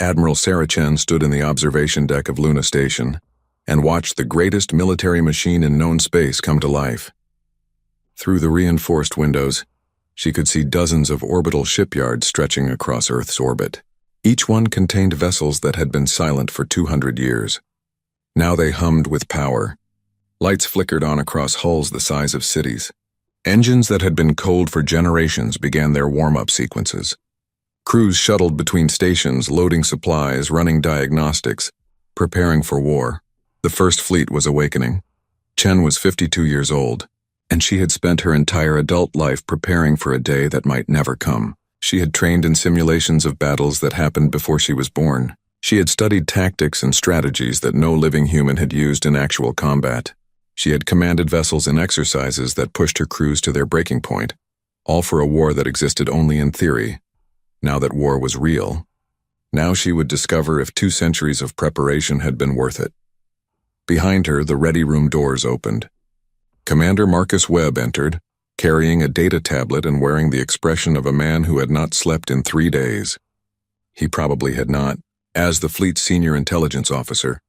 Admiral Sarah Chen stood in the observation deck of Luna Station and watched the greatest military machine in known space come to life. Through the reinforced windows, she could see dozens of orbital shipyards stretching across Earth's orbit. Each one contained vessels that had been silent for 200 years. Now they hummed with power. Lights flickered on across hulls the size of cities. Engines that had been cold for generations began their warm-up sequences. Crews shuttled between stations, loading supplies, running diagnostics, preparing for war. The First Fleet was awakening. Chen was 52 years old, and she had spent her entire adult life preparing for a day that might never come. She had trained in simulations of battles that happened before she was born. She had studied tactics and strategies that no living human had used in actual combat. She had commanded vessels in exercises that pushed her crews to their breaking point, all for a war that existed only in theory. Now that war was real, now she would discover if 2 centuries of preparation had been worth it. Behind her, the ready room doors opened. Commander Marcus Webb entered, carrying a data tablet and wearing the expression of a man who had not slept in 3 days. He probably had not. As the fleet's senior intelligence officer,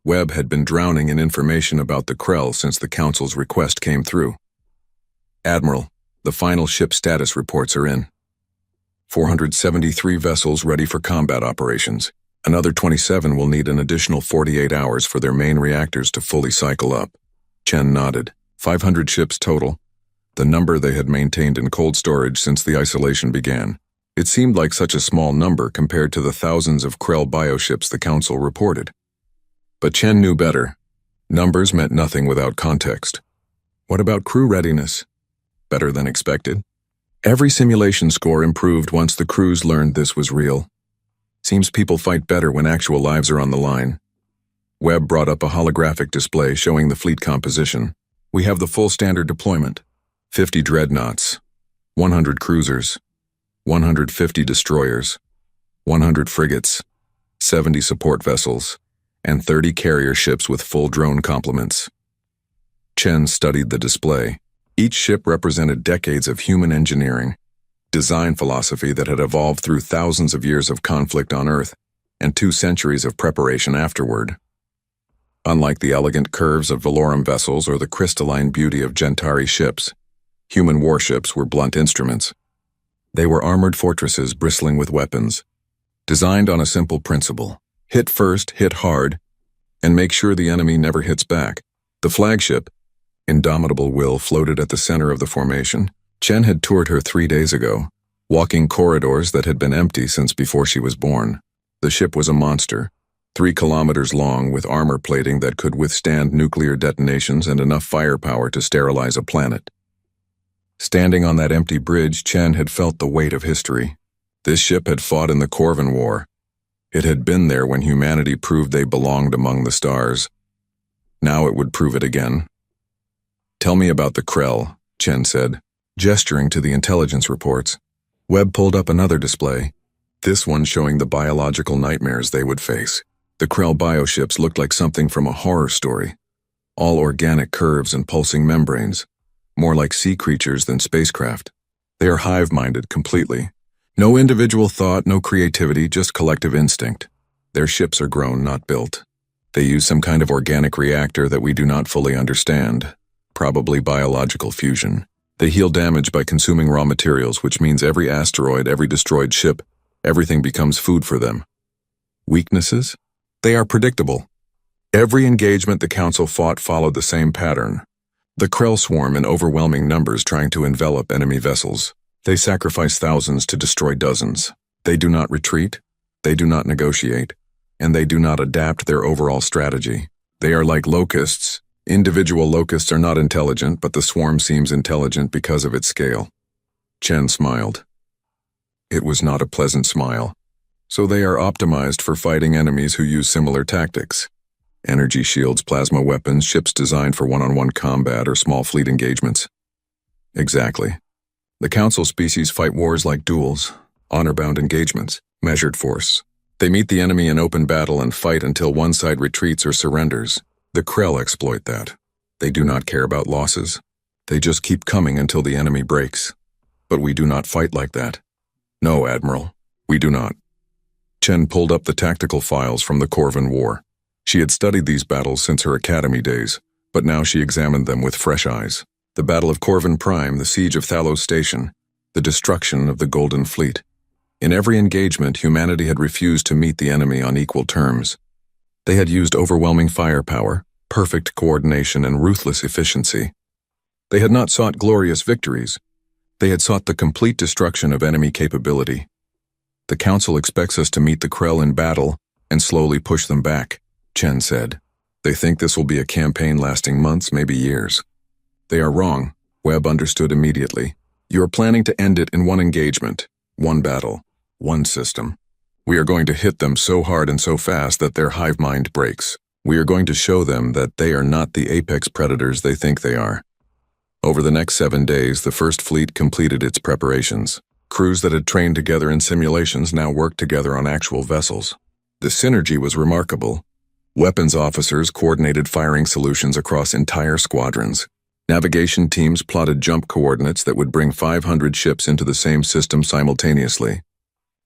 Webb had been drowning in information about the Krell since the Council's request came through. Admiral, the final ship status reports are in. 473 vessels ready for combat operations. Another 27 will need an additional 48 hours for their main reactors to fully cycle up. Chen nodded. 500 ships total, the number they had maintained in cold storage since the isolation began. It seemed like such a small number compared to the thousands of Krell bioships the Council reported. But Chen knew better. Numbers meant nothing without context. What about crew readiness? Better than expected. Every simulation score improved once the crews learned this was real. Seems people fight better when actual lives are on the line. Webb brought up a holographic display showing the fleet composition. We have the full standard deployment. 50 dreadnoughts, 100 cruisers, 150 destroyers, 100 frigates, 70 support vessels, and 30 carrier ships with full drone complements. Chen studied the display. Each ship represented decades of human engineering, design philosophy that had evolved through thousands of years of conflict on Earth and 2 centuries of preparation afterward. Unlike the elegant curves of Valorum vessels or the crystalline beauty of Gentari ships, human warships were blunt instruments. They were armored fortresses bristling with weapons, designed on a simple principle: hit first, hit hard, and make sure the enemy never hits back. The flagship, Indomitable Will, floated at the center of the formation. Chen had toured her 3 days ago, walking corridors that had been empty since before she was born. The ship was a monster, 3 kilometers long, with armor plating that could withstand nuclear detonations and enough firepower to sterilize a planet. Standing on that empty bridge, Chen had felt the weight of history. This ship had fought in the Corvin War. It had been there when humanity proved they belonged among the stars. Now it would prove it again. Tell me about the Krell, Chen said, gesturing to the intelligence reports. Webb pulled up another display, this one showing the biological nightmares they would face. The Krell bioships looked like something from a horror story. All organic curves and pulsing membranes, more like sea creatures than spacecraft. They are hive-minded completely. No individual thought, no creativity, just collective instinct. Their ships are grown, not built. They use some kind of organic reactor that we do not fully understand, probably biological fusion. They heal damage by consuming raw materials, which means every asteroid, every destroyed ship, everything becomes food for them. Weaknesses? They are predictable. Every engagement the Council fought followed the same pattern. The Krell swarm in overwhelming numbers trying to envelop enemy vessels. They sacrifice thousands to destroy dozens. They do not retreat, they do not negotiate, and they do not adapt their overall strategy. They are like locusts. Individual locusts are not intelligent, but the swarm seems intelligent because of its scale. Chen smiled. It was not a pleasant smile. So they are optimized for fighting enemies who use similar tactics. Energy shields, plasma weapons, ships designed for one-on-one combat or small fleet engagements. Exactly. The Council species fight wars like duels, honor-bound engagements, measured force. They meet the enemy in open battle and fight until one side retreats or surrenders. The Krell exploit that. They do not care about losses. They just keep coming until the enemy breaks. But we do not fight like that. No, Admiral, we do not. Chen pulled up the tactical files from the Corvan War. She had studied these battles since her academy days, but now she examined them with fresh eyes. The Battle of Corvan Prime, the siege of Thalos Station, the destruction of the Golden Fleet. In every engagement, humanity had refused to meet the enemy on equal terms. They had used overwhelming firepower, perfect coordination, and ruthless efficiency. They had not sought glorious victories. They had sought the complete destruction of enemy capability. The Council expects us to meet the Krell in battle and slowly push them back, Chen said. They think this will be a campaign lasting months, maybe years. They are wrong, Webb understood immediately. You are planning to end it in one engagement, one battle, one system. We are going to hit them so hard and so fast that their hive mind breaks. We are going to show them that they are not the apex predators they think they are. Over the next 7 days, the First Fleet completed its preparations. Crews that had trained together in simulations now worked together on actual vessels. The synergy was remarkable. Weapons officers coordinated firing solutions across entire squadrons. Navigation teams plotted jump coordinates that would bring 500 ships into the same system simultaneously.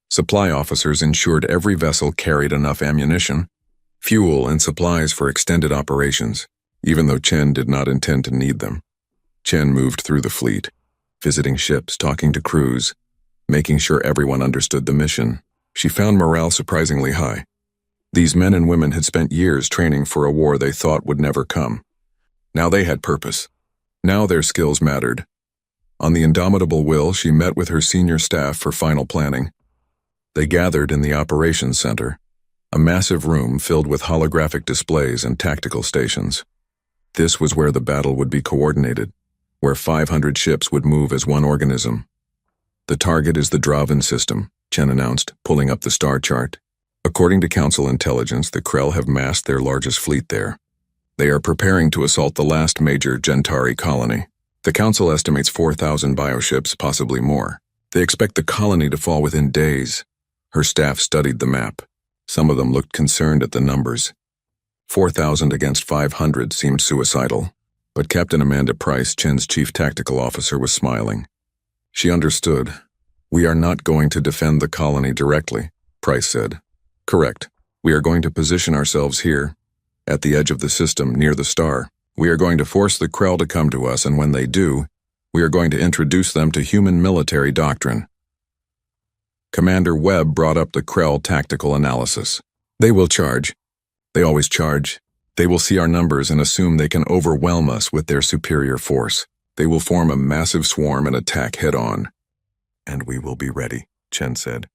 Supply officers ensured every vessel carried enough ammunition, fuel, and supplies for extended operations, even though Chen did not intend to need them. Chen moved through the fleet, visiting ships, talking to crews, making sure everyone understood the mission. She found morale surprisingly high. These men and women had spent years training for a war they thought would never come. Now they had purpose. Now their skills mattered. On the indomitable will, she met with her senior staff for final planning. They gathered in the operations center, a massive room filled with holographic displays and tactical stations. This was where the battle would be coordinated, where 500 ships would move as one organism. The target is the Draven system, Chen announced, pulling up the star chart. According to Council intelligence, the Krell have massed their largest fleet there. They are preparing to assault the last major Gentari colony. The Council estimates 4,000 bioships, possibly more. They expect the colony to fall within days. Her staff studied the map. Some of them looked concerned at the numbers. 4,000 against 500 seemed suicidal. But Captain Amanda Price, Chen's chief tactical officer, was smiling. She understood. We are not going to defend the colony directly, Price said. Correct. We are going to position ourselves here, at the edge of the system, near the star. We are going to force the Krell to come to us, and when they do, we are going to introduce them to human military doctrine. Commander Webb brought up the Krell tactical analysis. They will charge. They always charge. They will see our numbers and assume they can overwhelm us with their superior force. They will form a massive swarm and attack head-on. And we will be ready, Chen said.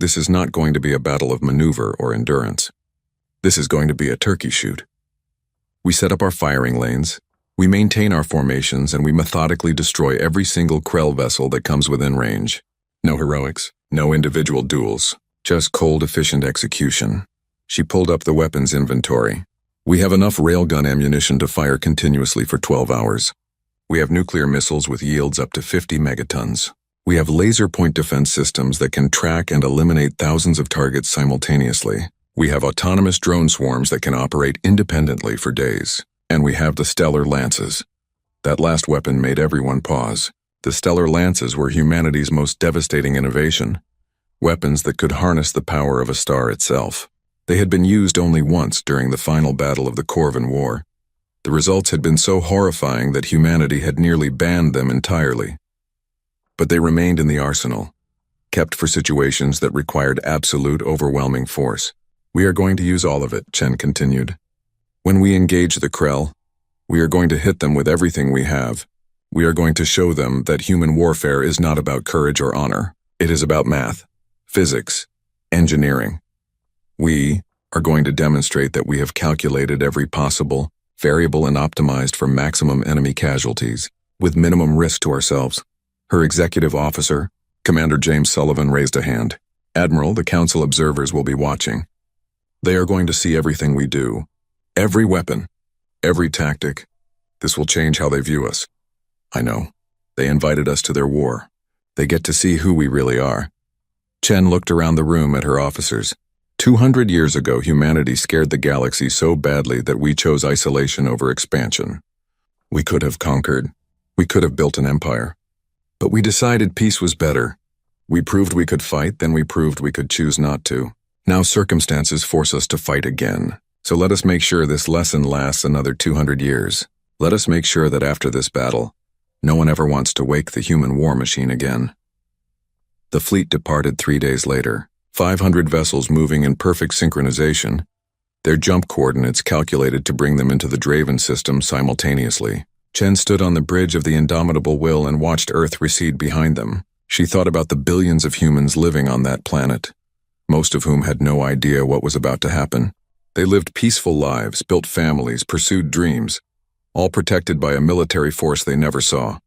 This is not going to be a battle of maneuver or endurance. This is going to be a turkey shoot. We set up our firing lanes, we maintain our formations, and we methodically destroy every single Krell vessel that comes within range. No heroics, no individual duels, just cold, efficient execution. She pulled up the weapons inventory. We have enough railgun ammunition to fire continuously for 12 hours. We have nuclear missiles with yields up to 50 megatons. We have laser point defense systems that can track and eliminate thousands of targets simultaneously. We have autonomous drone swarms that can operate independently for days. And we have the Stellar Lances. That last weapon made everyone pause. The Stellar Lances were humanity's most devastating innovation. Weapons that could harness the power of a star itself. They had been used only once during the final battle of the Corvan War. The results had been so horrifying that humanity had nearly banned them entirely. But they remained in the arsenal, kept for situations that required absolute, overwhelming force. We are going to use all of it, Chen continued. When we engage the Krell, we are going to hit them with everything we have. We are going to show them that human warfare is not about courage or honor. It is about math, physics, engineering. We are going to demonstrate that we have calculated every possible variable and optimized for maximum enemy casualties, with minimum risk to ourselves. Her executive officer, Commander James Sullivan, raised a hand. Admiral, the Council observers will be watching. They are going to see everything we do. Every weapon. Every tactic. This will change how they view us. I know. They invited us to their war. They get to see who we really are. Chen looked around the room at her officers. 200 years ago, humanity scared the galaxy so badly that we chose isolation over expansion. We could have conquered. We could have built an empire. But we decided peace was better. We proved we could fight, then we proved we could choose not to. Now circumstances force us to fight again. So let us make sure this lesson lasts another 200 years. Let us make sure that after this battle, no one ever wants to wake the human war machine again. The fleet departed 3 days later, 500 vessels moving in perfect synchronization, their jump coordinates calculated to bring them into the Draven system simultaneously. Chen stood on the bridge of the Indomitable Will and watched Earth recede behind them. She thought about the billions of humans living on that planet, most of whom had no idea what was about to happen. They lived peaceful lives, built families, pursued dreams, all protected by a military force they never saw.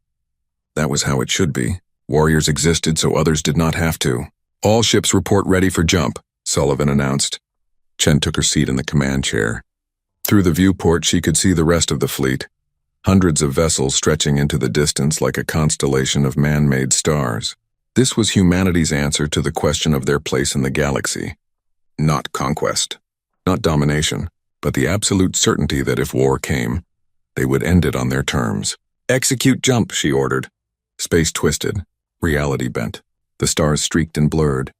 That was how it should be. Warriors existed so others did not have to. All ships report ready for jump, Sullivan announced. Chen took her seat in the command chair. Through the viewport, she could see the rest of the fleet, hundreds of vessels stretching into the distance like a constellation of man-made stars. This was humanity's answer to the question of their place in the galaxy. Not conquest, not domination, but the absolute certainty that if war came, they would end it on their terms. Execute jump, she ordered. Space twisted, reality bent. The stars streaked and blurred.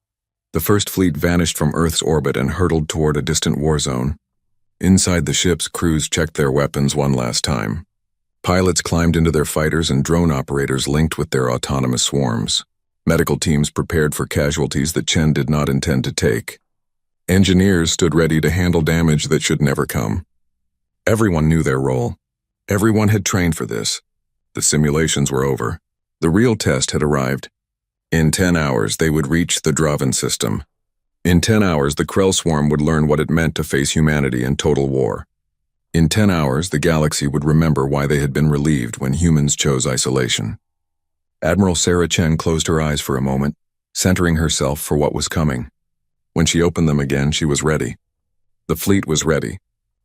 The first fleet vanished from Earth's orbit and hurtled toward a distant war zone. Inside the ships, crews checked their weapons one last time. Pilots climbed into their fighters and drone operators linked with their autonomous swarms. Medical teams prepared for casualties that Chen did not intend to take. Engineers stood ready to handle damage that should never come. Everyone knew their role. Everyone had trained for this. The simulations were over. The real test had arrived. In 10 hours, they would reach the Draven system. In 10 hours, the Krell swarm would learn what it meant to face humanity in total war. In 10 hours, the galaxy would remember why they had been relieved when humans chose isolation. Admiral Sarah Chen closed her eyes for a moment, centering herself for what was coming. When she opened them again, she was ready. The fleet was ready.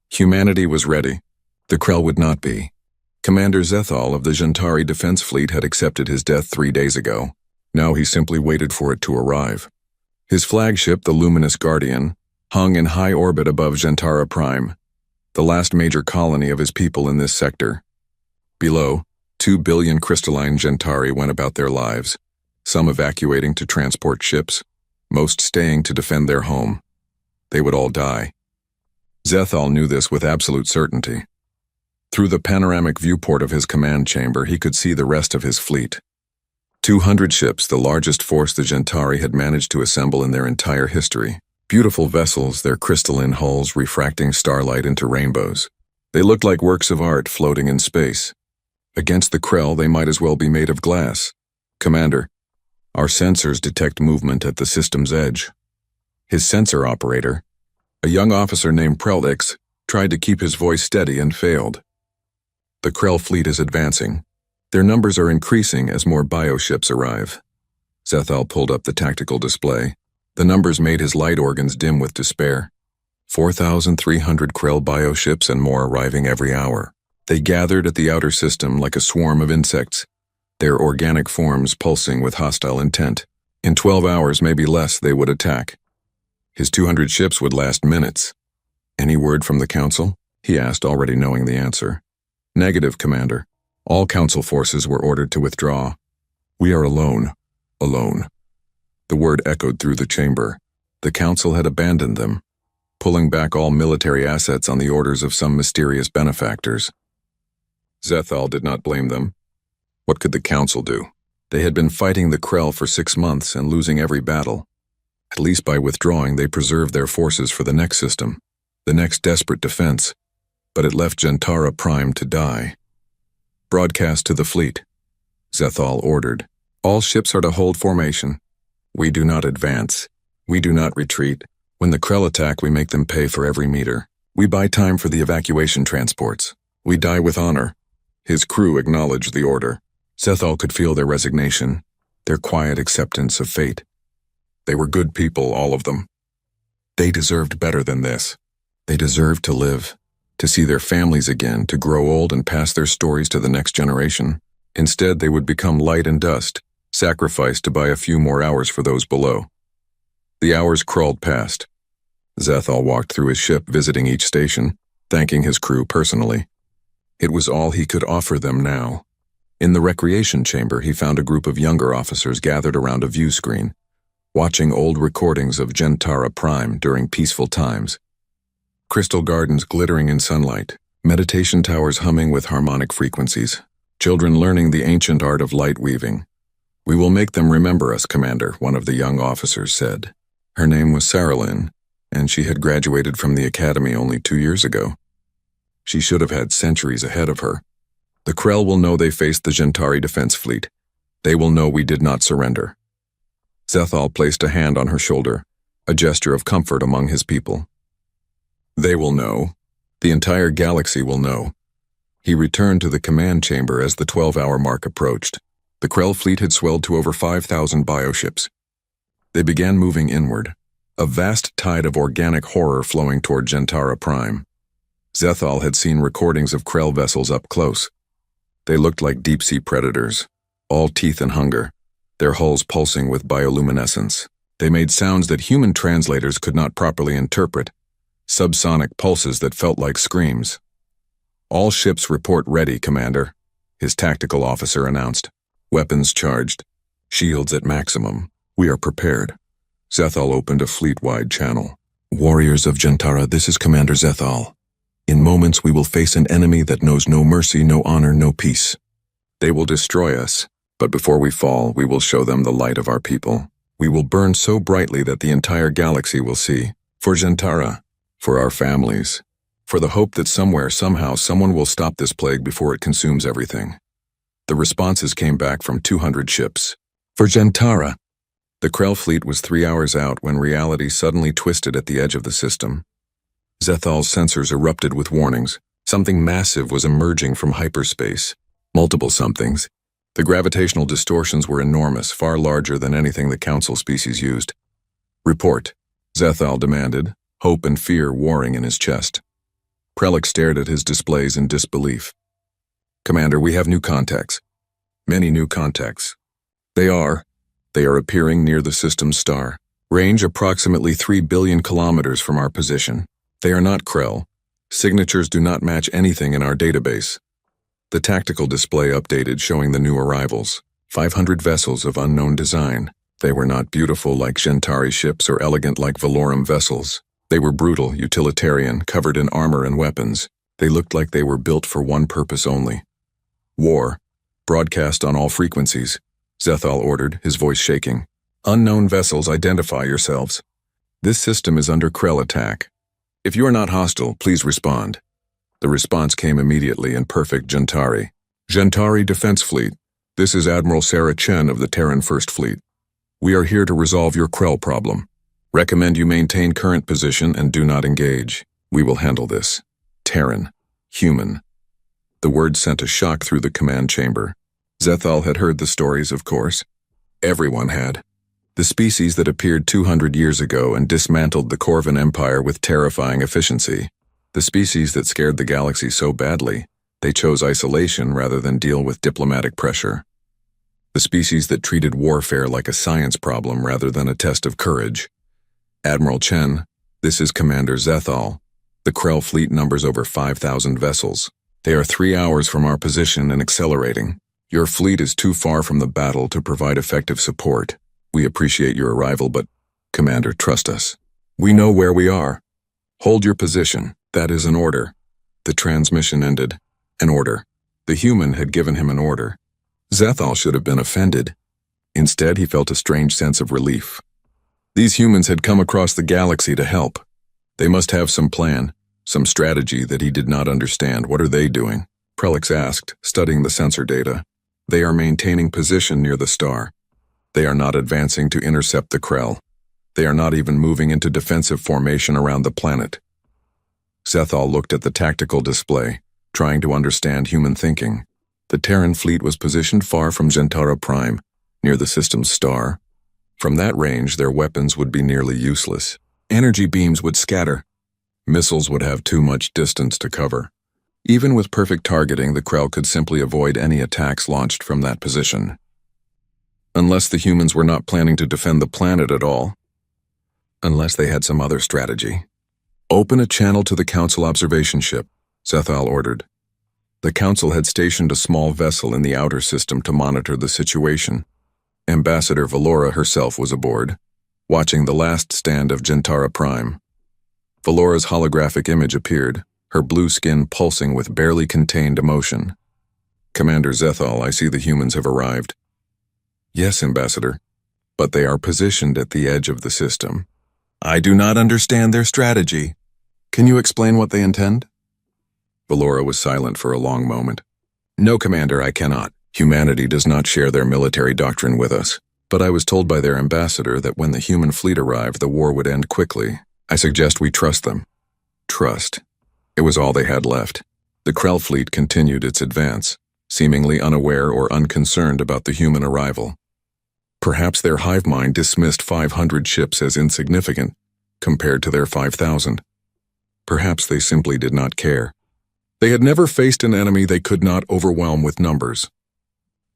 Humanity was ready. The Krell would not be. Commander Zethal of the Jantari Defense Fleet had accepted his death 3 days ago. Now he simply waited for it to arrive. His flagship, the Luminous Guardian, hung in high orbit above Jantara Prime, the last major colony of his people in this sector. Below, 2 billion crystalline Jantari went about their lives, some evacuating to transport ships, most staying to defend their home. They would all die. Zethal knew this with absolute certainty. Through the panoramic viewport of his command chamber, he could see the rest of his fleet. 200 ships, the largest force the Jantari had managed to assemble in their entire history. Beautiful vessels, their crystalline hulls refracting starlight into rainbows. They looked like works of art floating in space. Against the Krell, they might as well be made of glass. Commander, our sensors detect movement at the system's edge. His sensor operator, a young officer named Prelix, tried to keep his voice steady and failed. The Krell fleet is advancing. Their numbers are increasing as more bioships arrive. Zethal pulled up the tactical display. The numbers made his light organs dim with despair. 4,300 Krell bioships and more arriving every hour. They gathered at the outer system like a swarm of insects, their organic forms pulsing with hostile intent. In 12 hours, maybe less, they would attack. His 200 ships would last minutes. Any word from the Council? He asked, already knowing the answer. Negative, Commander. All Council forces were ordered to withdraw. We are alone. Alone. The word echoed through the chamber. The Council had abandoned them, pulling back all military assets on the orders of some mysterious benefactors. Zethal did not blame them. What could the Council do? They had been fighting the Krell for 6 months and losing every battle. At least by withdrawing, they preserved their forces for the next system, the next desperate defense. But it left Jantara Prime to die. Broadcast to the fleet. Zethal ordered. All ships are to hold formation. We do not advance. We do not retreat. When the Krell attack, we make them pay for every meter. We buy time for the evacuation transports. We die with honor. His crew acknowledged the order. Zethal could feel their resignation, their quiet acceptance of fate. They were good people, all of them. They deserved better than this. They deserved to live, to see their families again, to grow old and pass their stories to the next generation. Instead, they would become light and dust, sacrificed to buy a few more hours for those below. The hours crawled past. Zethal walked through his ship, visiting each station, thanking his crew personally. It was all he could offer them now. In the recreation chamber, he found a group of younger officers gathered around a view screen. watching old recordings of Gentara Prime during peaceful times. Crystal gardens glittering in sunlight, meditation towers humming with harmonic frequencies, children learning the ancient art of light weaving. "We will make them remember us, Commander," one of the young officers said. Her name was Saralyn, and she had graduated from the academy only 2 years ago. She should have had centuries ahead of her. "The Krell will know they faced the Gentari defense fleet. They will know we did not surrender." Zethal placed a hand on her shoulder, a gesture of comfort among his people. "They will know. The entire galaxy will know." He returned to the command chamber as the 12-hour mark approached. The Krell fleet had swelled to over 5,000 bioships. They began moving inward, a vast tide of organic horror flowing toward Gentara Prime. Zethal had seen recordings of Krell vessels up close. They looked like deep-sea predators, all teeth and hunger, their hulls pulsing with bioluminescence. They made sounds that human translators could not properly interpret, subsonic pulses that felt like screams. "All ships report ready, Commander," his tactical officer announced. "Weapons charged. Shields at maximum. We are prepared." Zethal opened a fleet-wide channel. "Warriors of Gentara, this is Commander Zethal. In moments we will face an enemy that knows no mercy, no honor, no peace. They will destroy us, but before we fall, we will show them the light of our people. We will burn so brightly that the entire galaxy will see. For Gentara, for our families, for the hope that somewhere, somehow, someone will stop this plague before it consumes everything." The responses came back from 200 ships. "For Gentara." The Krell fleet was 3 hours out when reality suddenly twisted at the edge of the system. Zethal's sensors erupted with warnings. Something massive was emerging from hyperspace. Multiple somethings. The gravitational distortions were enormous, far larger than anything the Council species used. "Report," Zethal demanded, hope and fear warring in his chest. Prellick stared at his displays in disbelief. "Commander, we have new contacts. Many new contacts. They are appearing near the system's star. Range approximately 3 billion kilometers from our position. They are not Krell. Signatures do not match anything in our database." The tactical display updated, showing the new arrivals. 500 vessels of unknown design. They were not beautiful like Gentari ships or elegant like Valorum vessels. They were brutal, utilitarian, covered in armor and weapons. They looked like they were built for one purpose only. "War. Broadcast on all frequencies," Zethal ordered, his voice shaking. "Unknown vessels, identify yourselves. This system is under Krell attack. If you are not hostile, please respond." The response came immediately in perfect Gentari. "Gentari Defense Fleet, this is Admiral Sarah Chen of the Terran First Fleet. We are here to resolve your Krell problem. Recommend you maintain current position and do not engage. We will handle this. Terran. Human." The word sent a shock through the command chamber. Zethal had heard the stories, of course. Everyone had. The species that appeared 200 years ago and dismantled the Corvan Empire with terrifying efficiency. The species that scared the galaxy so badly, they chose isolation rather than deal with diplomatic pressure. The species that treated warfare like a science problem rather than a test of courage. "Admiral Chen, this is Commander Zethal. The Krell fleet numbers over 5,000 vessels. They are 3 hours from our position and accelerating. Your fleet is too far from the battle to provide effective support. We appreciate your arrival, but, Commander, trust us. We know where we are. Hold your position. That is an order." The transmission ended. An order. The human had given him an order. Zethal should have been offended. Instead, he felt a strange sense of relief. These humans had come across the galaxy to help. They must have some plan, some strategy that he did not understand. "What are they doing?" Prelix asked, studying the sensor data. "They are maintaining position near the star. They are not advancing to intercept the Krell. They are not even moving into defensive formation around the planet." Zethal looked at the tactical display, trying to understand human thinking. The Terran fleet was positioned far from Gentara Prime, near the system's star. From that range, their weapons would be nearly useless. Energy beams would scatter. Missiles would have too much distance to cover. Even with perfect targeting, the Krell could simply avoid any attacks launched from that position. Unless the humans were not planning to defend the planet at all. Unless they had some other strategy. "Open a channel to the Council observation ship," Zethal ordered. The Council had stationed a small vessel in the outer system to monitor the situation. Ambassador Valora herself was aboard. watching the last stand of Gentara Prime. Valora's holographic image appeared, her blue skin pulsing with barely contained emotion. "Commander Zethal, I see the humans have arrived." "Yes, Ambassador, but they are positioned at the edge of the system. I do not understand their strategy. Can you explain what they intend?" Valora was silent for a long moment. "No, Commander, I cannot. Humanity does not share their military doctrine with us. But I was told by their ambassador that when the human fleet arrived, the war would end quickly. I suggest we trust them." Trust. It was all they had left. The Krell fleet continued its advance, seemingly unaware or unconcerned about the human arrival. Perhaps their hive mind dismissed 500 ships as insignificant compared to their 5,000. Perhaps they simply did not care. They had never faced an enemy they could not overwhelm with numbers.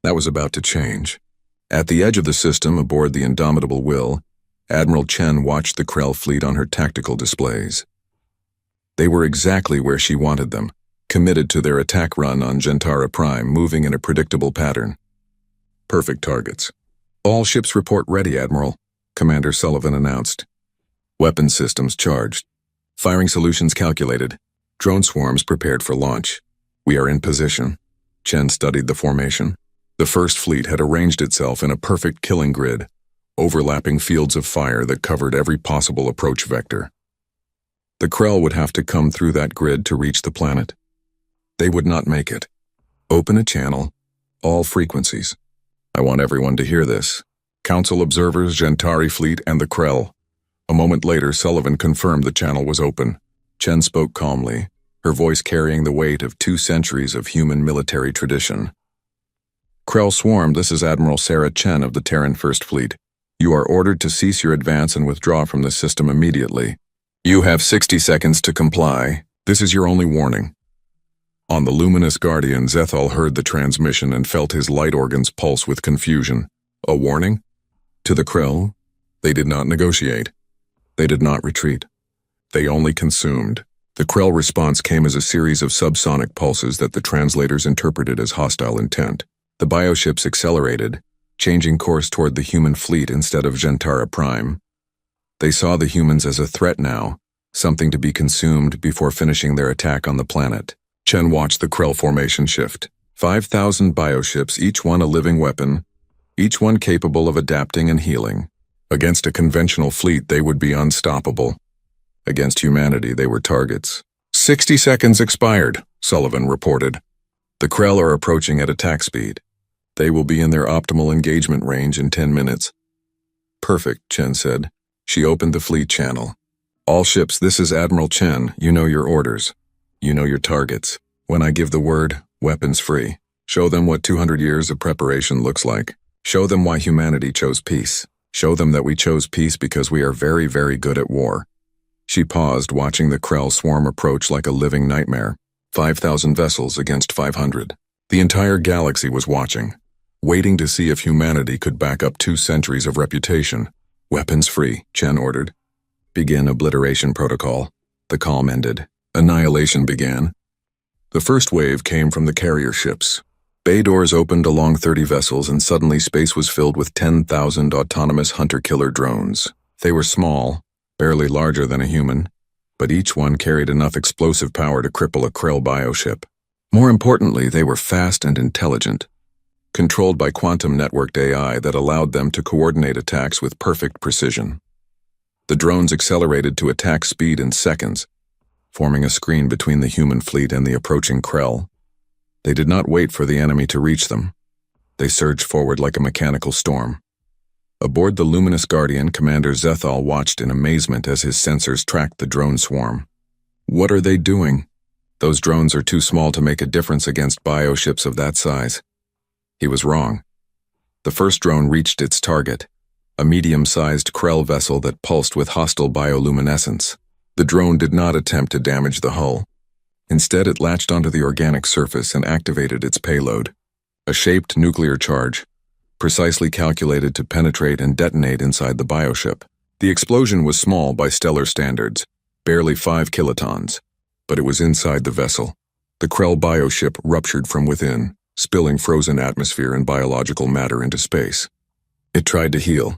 That was about to change. At the edge of the system, aboard the Indomitable Will, Admiral Chen watched the Krell fleet on her tactical displays. They were exactly where she wanted them, committed to their attack run on Gentara Prime, moving in a predictable pattern. "Perfect targets. All ships report ready, Admiral," Commander Sullivan announced. "Weapon systems charged. Firing solutions calculated. Drone swarms prepared for launch. We are in position." Chen studied the formation. The First Fleet had arranged itself in a perfect killing grid, overlapping fields of fire that covered every possible approach vector. The Krell would have to come through that grid to reach the planet. They would not make it. "Open a channel. All frequencies. I want everyone to hear this. Council observers, Gentari fleet, and the Krell." A moment later, Sullivan confirmed the channel was open. Chen spoke calmly, her voice carrying the weight of 2 centuries of human military tradition. "Krell Swarm, this is Admiral Sarah Chen of the Terran First Fleet. You are ordered to cease your advance and withdraw from the system immediately. You have 60 seconds to comply. This is your only warning." On the luminous Guardian, Zethal heard the transmission and felt his light organs pulse with confusion. A warning? To the Krell, they did not negotiate. They did not retreat. They only consumed. The Krell response came as a series of subsonic pulses that the translators interpreted as hostile intent. The bioships accelerated, changing course toward the human fleet instead of Gentara Prime. They saw the humans as a threat now, something to be consumed before finishing their attack on the planet. Chen watched the Krell formation shift. 5,000 bioships, each one a living weapon, each one capable of adapting and healing. Against a conventional fleet, they would be unstoppable. Against humanity, they were targets. 60 seconds expired, Sullivan reported. The Krell are approaching at attack speed. They will be in their optimal engagement range in 10 minutes. Perfect, Chen said. She opened the fleet channel. "All ships, this is Admiral Chen. You know your orders. You know your targets. When I give the word, weapons free. Show them what 200 years of preparation looks like. Show them why humanity chose peace. Show them that we chose peace because we are very, very good at war." She paused, watching the Krell swarm approach like a living nightmare. 5,000 vessels against 500. The entire galaxy was watching, waiting to see if humanity could back up 2 centuries of reputation. "Weapons free," Chen ordered. "Begin obliteration protocol." The calm ended. Annihilation began. The first wave came from the carrier ships. Bay doors opened along 30 vessels, and suddenly space was filled with 10,000 autonomous hunter-killer drones. They were small, barely larger than a human, but each one carried enough explosive power to cripple a Krell bioship. More importantly, they were fast and intelligent, controlled by quantum-networked AI that allowed them to coordinate attacks with perfect precision. The drones accelerated to attack speed in seconds, forming a screen between the human fleet and the approaching Krell. They did not wait for the enemy to reach them. They surged forward like a mechanical storm. Aboard the luminous Guardian, Commander Zethal watched in amazement as his sensors tracked the drone swarm. "What are they doing? Those drones are too small to make a difference against bioships of that size." He was wrong. The first drone reached its target, a medium-sized Krell vessel that pulsed with hostile bioluminescence. The drone did not attempt to damage the hull. Instead, it latched onto the organic surface and activated its payload, a shaped nuclear charge, precisely calculated to penetrate and detonate inside the bioship. The explosion was small by stellar standards, barely 5 kilotons, but it was inside the vessel. The Krell bioship ruptured from within, spilling frozen atmosphere and biological matter into space. It tried to heal,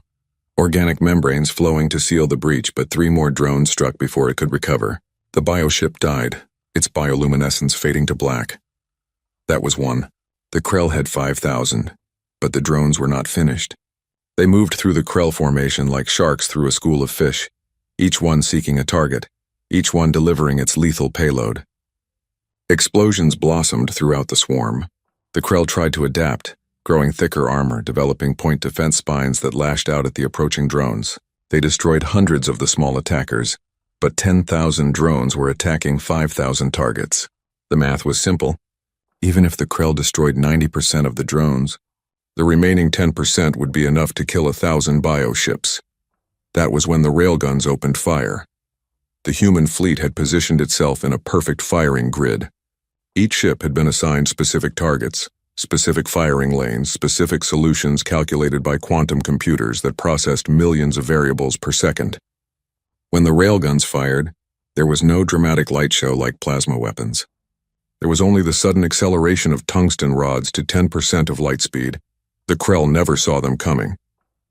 organic membranes flowing to seal the breach, but 3 more drones struck before it could recover. The bioship died, its bioluminescence fading to black. That was one. The Krell had 5,000, but the drones were not finished. They moved through the Krell formation like sharks through a school of fish, each one seeking a target, each one delivering its lethal payload. Explosions blossomed throughout the swarm. The Krell tried to adapt, growing thicker armor, developing point defense spines that lashed out at the approaching drones. They destroyed hundreds of the small attackers, but 10,000 drones were attacking 5,000 targets. The math was simple. Even if the Krell destroyed 90% of the drones, the remaining 10% would be enough to kill 1,000 bioships. That was when the railguns opened fire. The human fleet had positioned itself in a perfect firing grid. Each ship had been assigned specific targets, specific firing lanes, specific solutions calculated by quantum computers that processed millions of variables per second. When the railguns fired, there was no dramatic light show like plasma weapons. There was only the sudden acceleration of tungsten rods to 10% of light speed. The Krell never saw them coming.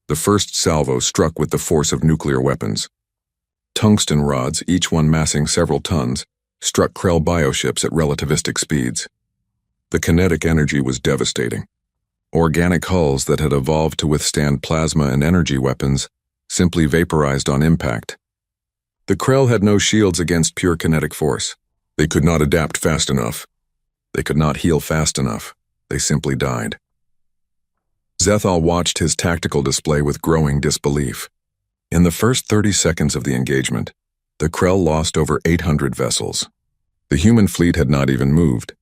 The first salvo struck with the force of nuclear weapons. Tungsten rods, each one massing several tons, struck Krell bioships at relativistic speeds. The kinetic energy was devastating. Organic hulls that had evolved to withstand plasma and energy weapons simply vaporized on impact. The Krell had no shields against pure kinetic force. They could not adapt fast enough. They could not heal fast enough. They simply died. Zethal watched his tactical display with growing disbelief. In the first 30 seconds of the engagement, the Krell lost over 800 vessels. The human fleet had not even moved.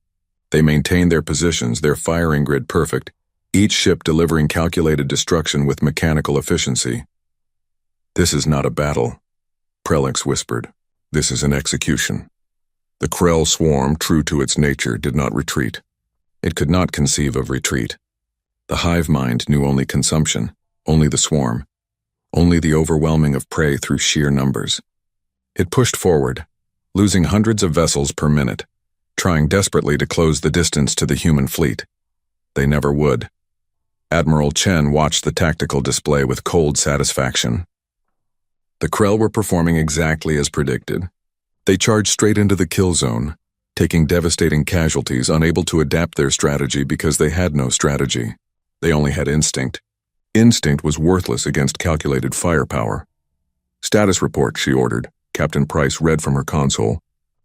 They maintained their positions, their firing grid perfect, each ship delivering calculated destruction with mechanical efficiency. "This is not a battle," Prelix whispered. "This is an execution." The Krell swarm, true to its nature, did not retreat. It could not conceive of retreat. The hive mind knew only consumption, only the swarm, only the overwhelming of prey through sheer numbers. It pushed forward, losing hundreds of vessels per minute, trying desperately to close the distance to the human fleet. They never would. Admiral Chen watched the tactical display with cold satisfaction. The Krell were performing exactly as predicted. They charged straight into the kill zone, taking devastating casualties, unable to adapt their strategy because they had no strategy. They only had instinct. Instinct was worthless against calculated firepower. "Status report," she ordered. Captain Price read from her console.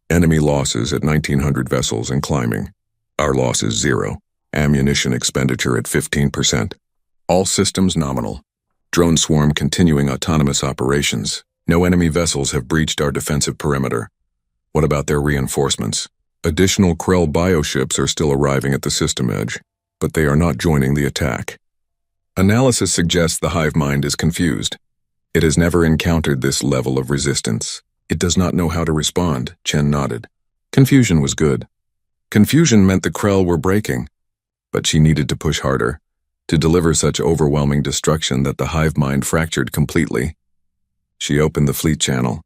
"Enemy losses at 1,900 vessels and climbing. Our losses 0. Ammunition expenditure at 15%. All systems nominal. Drone swarm continuing autonomous operations. No enemy vessels have breached our defensive perimeter. What about their reinforcements? Additional Krell bioships are still arriving at the system edge, but they are not joining the attack." Analysis suggests the hive mind is confused. It has never encountered this level of resistance. It does not know how to respond, Chen nodded. Confusion was good. Confusion meant the Krell were breaking, but she needed to push harder, to deliver such overwhelming destruction that the hive mind fractured completely. She opened the fleet channel.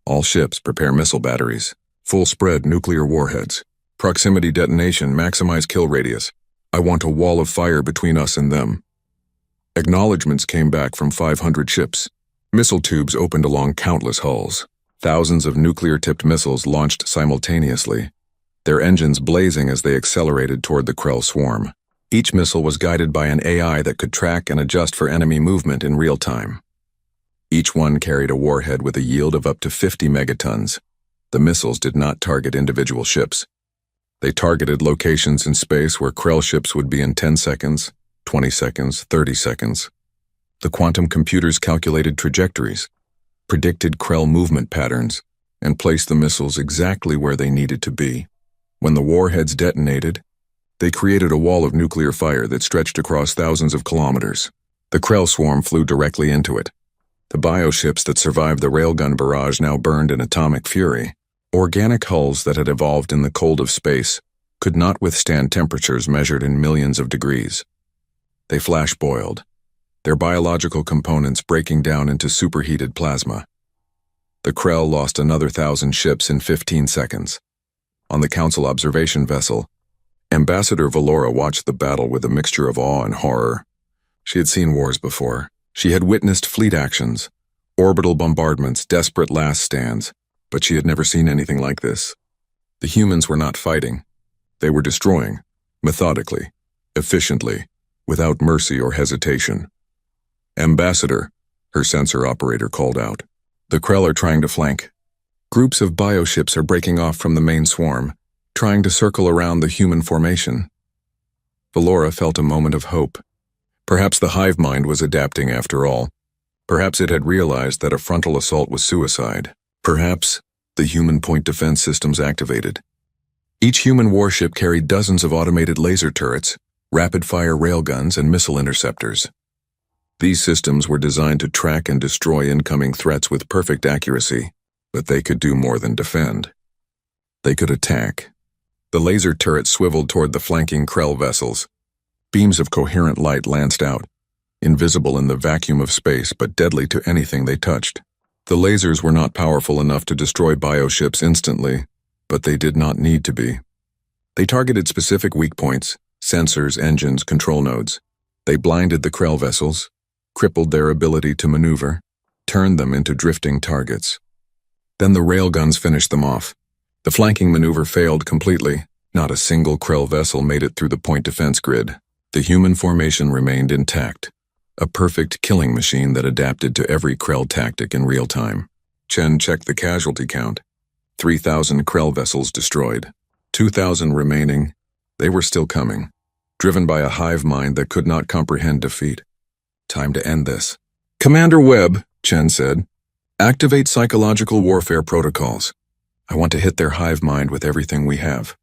"All ships prepare missile batteries. Full spread nuclear warheads. Proximity detonation, maximize kill radius. I want a wall of fire between us and them." Acknowledgements came back from 500 ships. Missile tubes opened along countless hulls. Thousands of nuclear-tipped missiles launched simultaneously, their engines blazing as they accelerated toward the Krell swarm. Each missile was guided by an AI that could track and adjust for enemy movement in real time. Each one carried a warhead with a yield of up to 50 megatons. The missiles did not target individual ships. They targeted locations in space where Krell ships would be in 10 seconds, 20 seconds, 30 seconds. The quantum computers calculated trajectories, predicted Krell movement patterns, and placed the missiles exactly where they needed to be. When the warheads detonated, they created a wall of nuclear fire that stretched across thousands of kilometers. The Krell swarm flew directly into it. The bioships that survived the railgun barrage now burned in atomic fury. Organic hulls that had evolved in the cold of space could not withstand temperatures measured in millions of degrees. They flash-boiled, their biological components breaking down into superheated plasma. The Krell lost another 1,000 ships in 15 seconds. On the Council observation vessel, Ambassador Valora watched the battle with a mixture of awe and horror. She had seen wars before, She had witnessed fleet actions, orbital bombardments, desperate last stands, but she had never seen anything like this. The humans were not fighting. They were destroying, methodically, efficiently, without mercy or hesitation. "Ambassador," her sensor operator called out. "The Krell are trying to flank. Groups of bioships are breaking off from the main swarm, trying to circle around the human formation." Valora felt a moment of hope. Perhaps the hive mind was adapting after all. Perhaps it had realized that a frontal assault was suicide. Perhaps the human point defense systems activated. Each human warship carried dozens of automated laser turrets, rapid-fire railguns, and missile interceptors. These systems were designed to track and destroy incoming threats with perfect accuracy, but they could do more than defend. They could attack. The laser turrets swiveled toward the flanking Krell vessels. Beams of coherent light lanced out, invisible in the vacuum of space but deadly to anything they touched. The lasers were not powerful enough to destroy bioships instantly, but they did not need to be. They targeted specific weak points, sensors, engines, control nodes. They blinded the Krell vessels, crippled their ability to maneuver, turned them into drifting targets. Then the railguns finished them off. The flanking maneuver failed completely. Not a single Krell vessel made it through the point defense grid. The human formation remained intact, a perfect killing machine that adapted to every Krell tactic in real time. Chen checked the casualty count. 3,000 Krell vessels destroyed. 2,000 remaining. They were still coming, driven by a hive mind that could not comprehend defeat. Time to end this. "Commander Webb," Chen said, "activate psychological warfare protocols. I want to hit their hive mind with everything we have."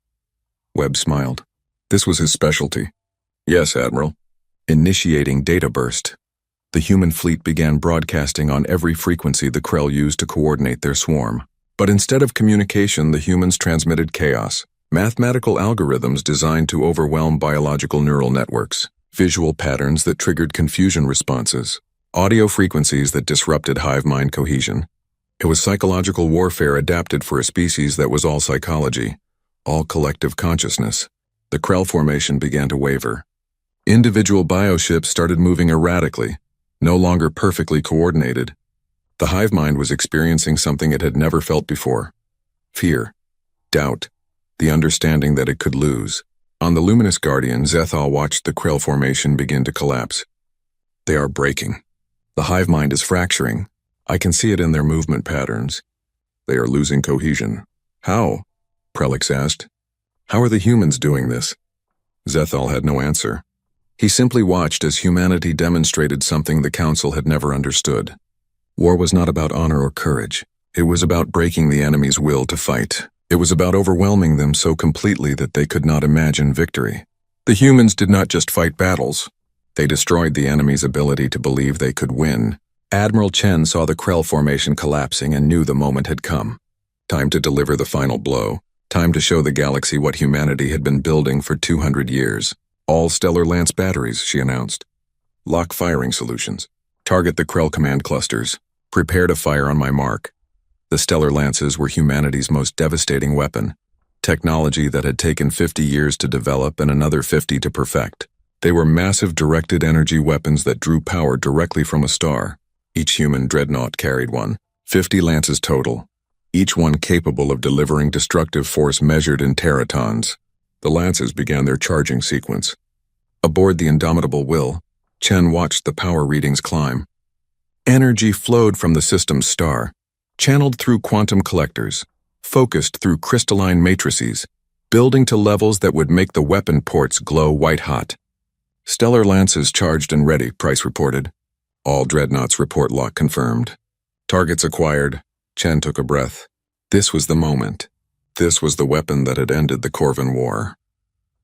Webb smiled. This was his specialty. "Yes, Admiral." Initiating data burst. The human fleet began broadcasting on every frequency the Krell used to coordinate their swarm. But instead of communication, the humans transmitted chaos. Mathematical algorithms designed to overwhelm biological neural networks. Visual patterns that triggered confusion responses. Audio frequencies that disrupted hive mind cohesion. It was psychological warfare adapted for a species that was all psychology, all collective consciousness. The Krell formation began to waver. Individual bioships started moving erratically, no longer perfectly coordinated. The hive mind was experiencing something it had never felt before. Fear, doubt, the understanding that it could lose. On the Luminous Guardian, Zethal watched the Krell formation begin to collapse. They are breaking. The hive mind is fracturing. I can see it in their movement patterns. They are losing cohesion. How? Prelix asked. How are the humans doing this? Zethal had no answer. He simply watched as humanity demonstrated something the Council had never understood. War was not about honor or courage. It was about breaking the enemy's will to fight. It was about overwhelming them so completely that they could not imagine victory. The humans did not just fight battles. They destroyed the enemy's ability to believe they could win. Admiral Chen saw the Krell formation collapsing and knew the moment had come. Time to deliver the final blow. Time to show the galaxy what humanity had been building for 200 years. All Stellar Lance batteries, she announced. Lock firing solutions. Target the Krell command clusters. Prepare to fire on my mark. The Stellar Lances were humanity's most devastating weapon. Technology that had taken 50 years to develop and another 50 to perfect. They were massive directed energy weapons that drew power directly from a star. Each human dreadnought carried one. 50 lances total. Each one capable of delivering destructive force measured in teratons. The lances began their charging sequence. Aboard the Indomitable Will, Chen watched the power readings climb. Energy flowed from the system's star, channeled through quantum collectors, focused through crystalline matrices, building to levels that would make the weapon ports glow white-hot. Stellar Lances charged and ready, Price reported. All dreadnoughts report lock confirmed. Targets acquired. Chen took a breath. This was the moment. This was the weapon that had ended the Corvin War.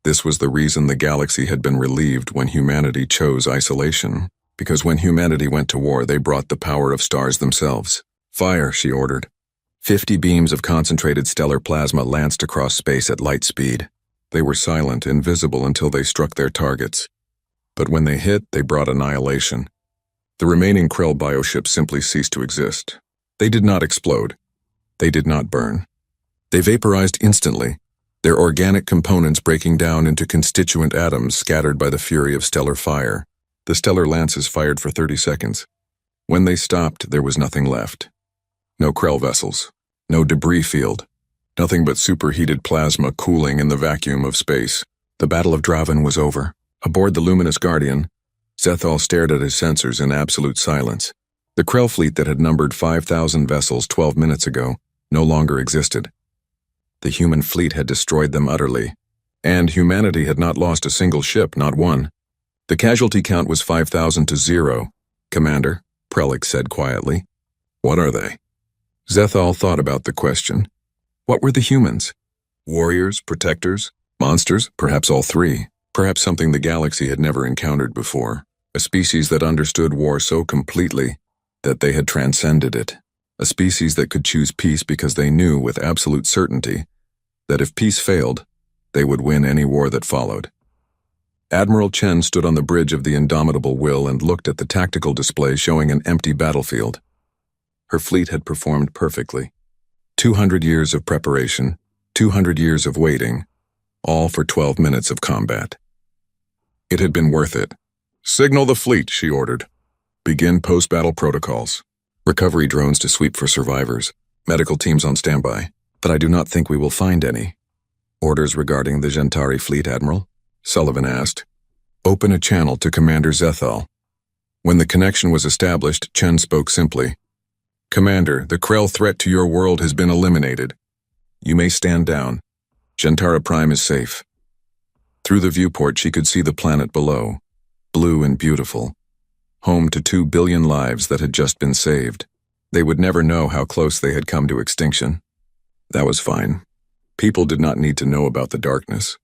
This was the reason the galaxy had been relieved when humanity chose isolation. Because when humanity went to war, they brought the power of stars themselves. Fire, she ordered. 50 beams of concentrated stellar plasma lanced across space at light speed. They were silent, invisible until they struck their targets. But when they hit, they brought annihilation. The remaining Krell bioships simply ceased to exist. They did not explode. They did not burn. They vaporized instantly, their organic components breaking down into constituent atoms scattered by the fury of stellar fire. The stellar lances fired for 30 seconds. When they stopped, there was nothing left. No Krell vessels. No debris field. Nothing but superheated plasma cooling in the vacuum of space. The Battle of Draven was over. Aboard the Luminous Guardian, Zethal stared at his sensors in absolute silence. The Krell fleet that had numbered 5,000 vessels 12 minutes ago no longer existed. The human fleet had destroyed them utterly, and humanity had not lost a single ship, not one. The casualty count was 5,000 to 0. Commander, Prelix said quietly. What are they? Zethal thought about the question. What were the humans? Warriors, protectors, monsters, perhaps all three. Perhaps something the galaxy had never encountered before. A species that understood war so completely that they had transcended it. A species that could choose peace because they knew with absolute certainty that if peace failed, they would win any war that followed. Admiral Chen stood on the bridge of the Indomitable Will and looked at the tactical display showing an empty battlefield. Her fleet had performed perfectly. 200 years of preparation, 200 years of waiting, all for 12 minutes of combat. It had been worth it. Signal the fleet, she ordered. Begin post-battle protocols. Recovery drones to sweep for survivors. Medical teams on standby. But I do not think we will find any. Orders regarding the Gentari fleet, Admiral? Sullivan asked. Open a channel to Commander Zethal. When the connection was established, Chen spoke simply. Commander, the Krell threat to your world has been eliminated. You may stand down. Gentara Prime is safe. Through the viewport she could see the planet below, blue and beautiful, home to 2 billion lives that had just been saved. They would never know how close they had come to extinction. That was fine. People did not need to know about the darkness.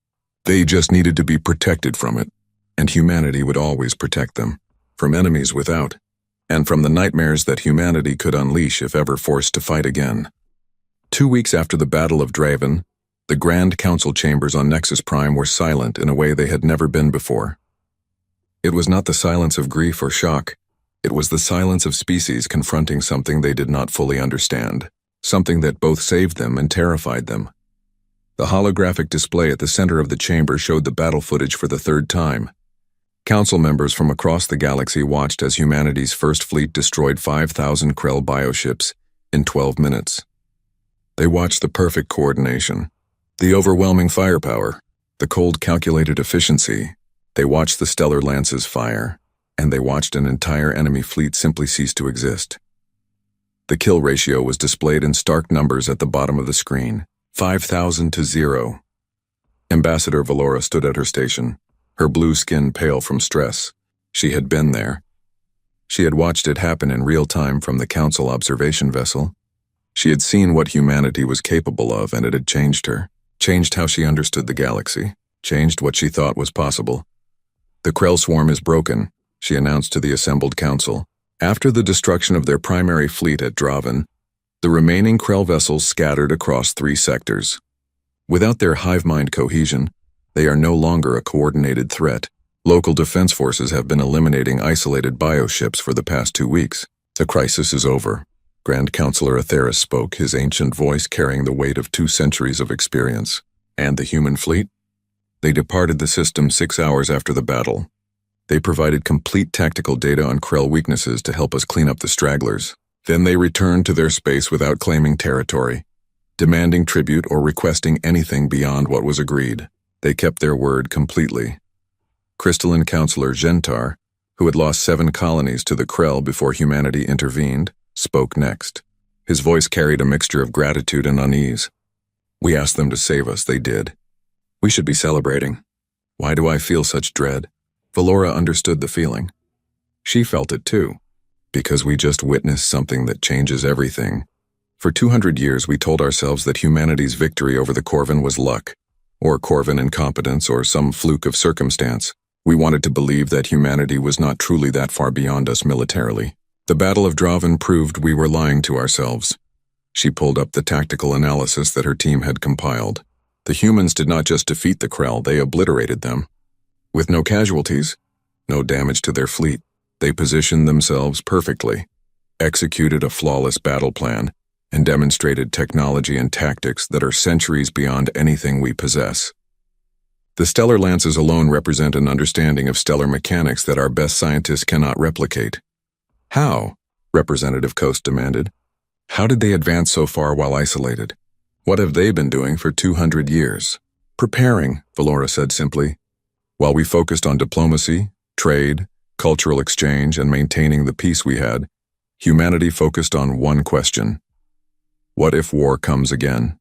They just needed to be protected from it, and humanity would always protect them, from enemies without, and from the nightmares that humanity could unleash if ever forced to fight again. 2 weeks after the Battle of Draven, the Grand Council chambers on Nexus Prime were silent in a way they had never been before. It was not the silence of grief or shock. It was the silence of species confronting something they did not fully understand, something that both saved them and terrified them. The holographic display at the center of the chamber showed the battle footage for the third time. Council members from across the galaxy watched as humanity's first fleet destroyed 5,000 Krell bioships in 12 minutes. They watched the perfect coordination, the overwhelming firepower, the cold calculated efficiency. They watched the stellar lances fire, and they watched an entire enemy fleet simply cease to exist. The kill ratio was displayed in stark numbers at the bottom of the screen, 5,000 to 0. Ambassador Valora stood at her station, her blue skin pale from stress. She had been there. She had watched it happen in real time from the Council observation vessel. She had seen what humanity was capable of, and it had changed her. Changed how she understood the galaxy, changed what she thought was possible. The Krell swarm is broken, she announced to the assembled council. After the destruction of their primary fleet at Draven, the remaining Krell vessels scattered across 3 sectors. Without their hive mind cohesion, they are no longer a coordinated threat. Local defense forces have been eliminating isolated bioships for the past 2 weeks. The crisis is over. Grand Counselor Atheris spoke, his ancient voice carrying the weight of 2 centuries of experience. And the human fleet? They departed the system 6 hours after the battle. They provided complete tactical data on Krell weaknesses to help us clean up the stragglers. Then they returned to their space without claiming territory, demanding tribute or requesting anything beyond what was agreed. They kept their word completely. Crystalline Counselor Gentar, who had lost 7 colonies to the Krell before humanity intervened, spoke next. His voice carried a mixture of gratitude and unease. We asked them to save us, they did. We should be celebrating. Why do I feel such dread? Valora understood the feeling. She felt it too, because we just witnessed something that changes everything. For 200 years we told ourselves that humanity's victory over the Corvin was luck, or Corvin incompetence, or some fluke of circumstance. We wanted to believe that humanity was not truly that far beyond us militarily. The Battle of Draven proved we were lying to ourselves. She pulled up the tactical analysis that her team had compiled. The humans did not just defeat the Krell, they obliterated them. With no casualties, no damage to their fleet, they positioned themselves perfectly, executed a flawless battle plan, and demonstrated technology and tactics that are centuries beyond anything we possess. The stellar lances alone represent an understanding of stellar mechanics that our best scientists cannot replicate. How? Representative Coast demanded. How did they advance so far while isolated? What have they been doing for 200 years? Preparing, Valora said simply. While we focused on diplomacy, trade, cultural exchange, and maintaining the peace we had, humanity focused on one question. What if war comes again?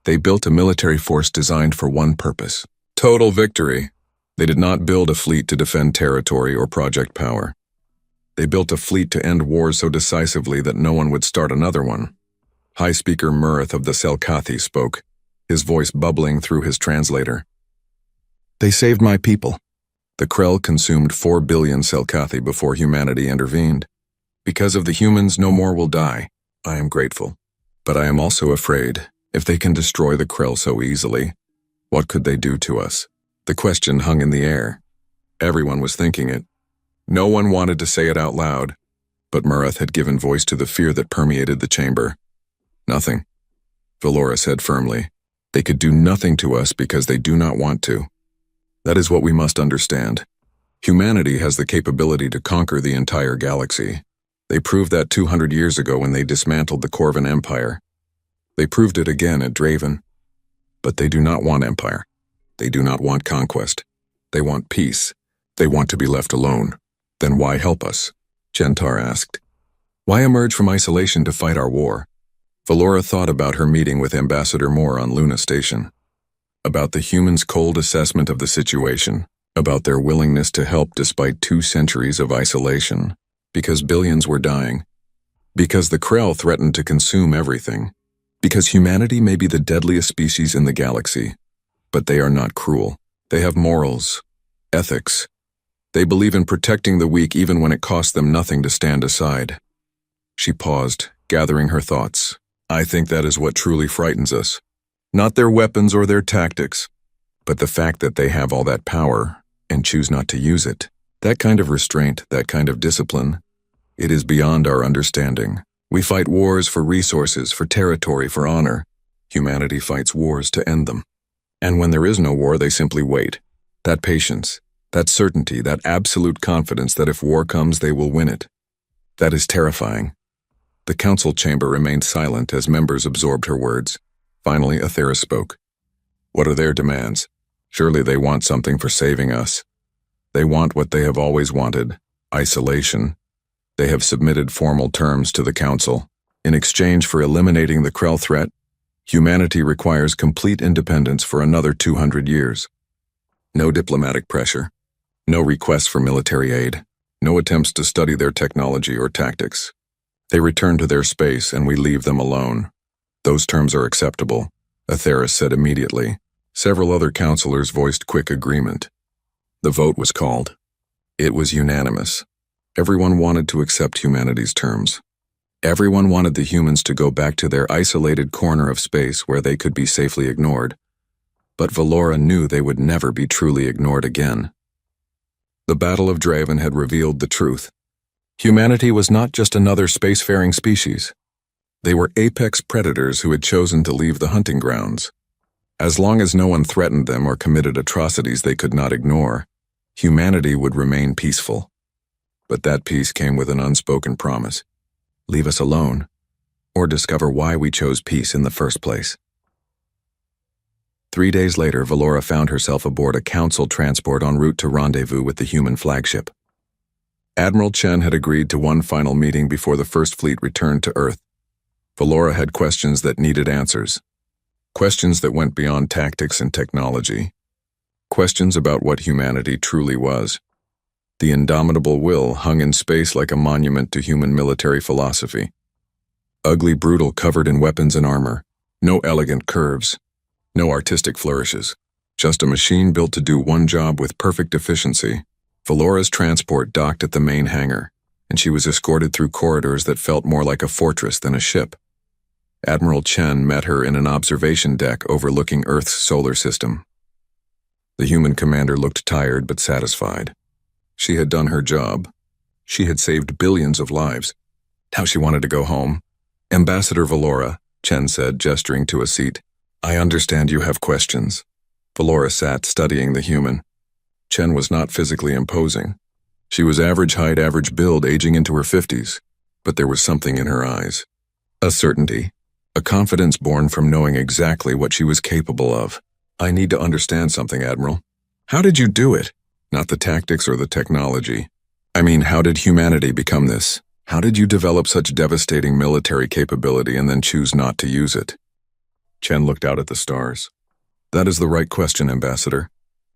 They built a military force designed for one purpose: total victory. They did not build a fleet to defend territory or project power. They built a fleet to end wars so decisively that no one would start another one. High Speaker Murith of the Selkathi spoke, his voice bubbling through his translator. They saved my people. The Krell consumed 4 billion Selkathi before humanity intervened. Because of the humans, no more will die. I am grateful. But I am also afraid. If they can destroy the Krell so easily, what could they do to us? The question hung in the air. Everyone was thinking it. No one wanted to say it out loud, but Murith had given voice to the fear that permeated the chamber. Nothing, Valora said firmly. They could do nothing to us because they do not want to. That is what we must understand. Humanity has the capability to conquer the entire galaxy. They proved that 200 years ago when they dismantled the Corvan Empire. They proved it again at Draven. But they do not want empire. They do not want conquest. They want peace. They want to be left alone. Then why help us? Gentar asked. Why emerge from isolation to fight our war? Valora thought about her meeting with Ambassador Moore on Luna Station. About the humans' cold assessment of the situation. About their willingness to help despite 2 centuries of isolation. Because billions were dying. Because the Krell threatened to consume everything. Because humanity may be the deadliest species in the galaxy, but they are not cruel. They have morals, ethics. They believe in protecting the weak even when it costs them nothing to stand aside. She paused, gathering her thoughts. I think that is what truly frightens us. Not their weapons or their tactics, but the fact that they have all that power and choose not to use it. That kind of restraint, that kind of discipline, it is beyond our understanding. We fight wars for resources, for territory, for honor. Humanity fights wars to end them. And when there is no war, they simply wait. That patience, that certainty, that absolute confidence that if war comes, they will win it. That is terrifying. The council chamber remained silent as members absorbed her words. Finally, Aethera spoke. What are their demands? Surely they want something for saving us. They want what they have always wanted, isolation. They have submitted formal terms to the Council. In exchange for eliminating the Krell threat, humanity requires complete independence for another 200 years. No diplomatic pressure. No requests for military aid. No attempts to study their technology or tactics. They return to their space and we leave them alone. Those terms are acceptable, Aethera said immediately. Several other councilors voiced quick agreement. The vote was called. It was unanimous. Everyone wanted to accept humanity's terms. Everyone wanted the humans to go back to their isolated corner of space where they could be safely ignored. But Valora knew they would never be truly ignored again. The Battle of Draven had revealed the truth. Humanity was not just another spacefaring species. They were apex predators who had chosen to leave the hunting grounds. As long as no one threatened them or committed atrocities they could not ignore, humanity would remain peaceful. But that peace came with an unspoken promise. Leave us alone, or discover why we chose peace in the first place. 3 days later, Valora found herself aboard a council transport en route to rendezvous with the human flagship. Admiral Chen had agreed to one final meeting before the First Fleet returned to Earth. Valora had questions that needed answers. Questions that went beyond tactics and technology. Questions about what humanity truly was. The indomitable will hung in space like a monument to human military philosophy. Ugly, brutal, covered in weapons and armor. No elegant curves. No artistic flourishes. Just a machine built to do one job with perfect efficiency. Valora's transport docked at the main hangar, and she was escorted through corridors that felt more like a fortress than a ship. Admiral Chen met her in an observation deck overlooking Earth's solar system. The human commander looked tired but satisfied. She had done her job. She had saved billions of lives. Now she wanted to go home. Ambassador Valora, Chen said, gesturing to a seat. I understand you have questions. Valora sat studying the human. Chen was not physically imposing. She was average height, average build, aging into her 50s. But there was something in her eyes. A certainty. A confidence born from knowing exactly what she was capable of. I need to understand something, Admiral. How did you do it? Not the tactics or the technology. I mean, how did humanity become this? How did you develop such devastating military capability and then choose not to use it? Chen looked out at the stars. That is the right question, Ambassador.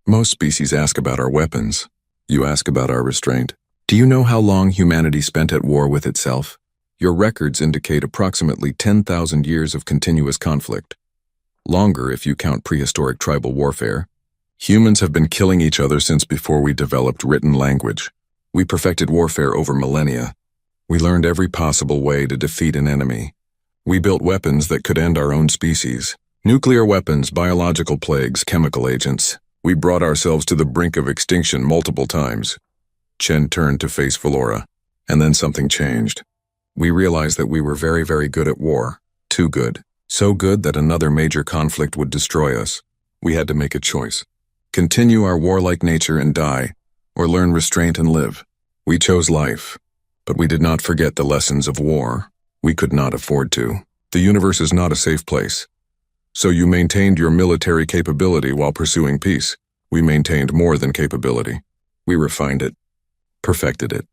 Most species ask about our weapons. You ask about our restraint. Do you know how long humanity spent at war with itself? Your records indicate approximately 10,000 years of continuous conflict. Longer if you count prehistoric tribal warfare. Humans have been killing each other since before we developed written language. We perfected warfare over millennia. We learned every possible way to defeat an enemy. We built weapons that could end our own species. Nuclear weapons, biological plagues, chemical agents. We brought ourselves to the brink of extinction multiple times. Chen turned to face Valora, and then something changed. We realized that we were very, very good at war. Too good. So good that another major conflict would destroy us. We had to make a choice. Continue our warlike nature and die, or learn restraint and live. We chose life, but we did not forget the lessons of war. We could not afford to. The universe is not a safe place. So you maintained your military capability while pursuing peace. We maintained more than capability. We refined it, perfected it.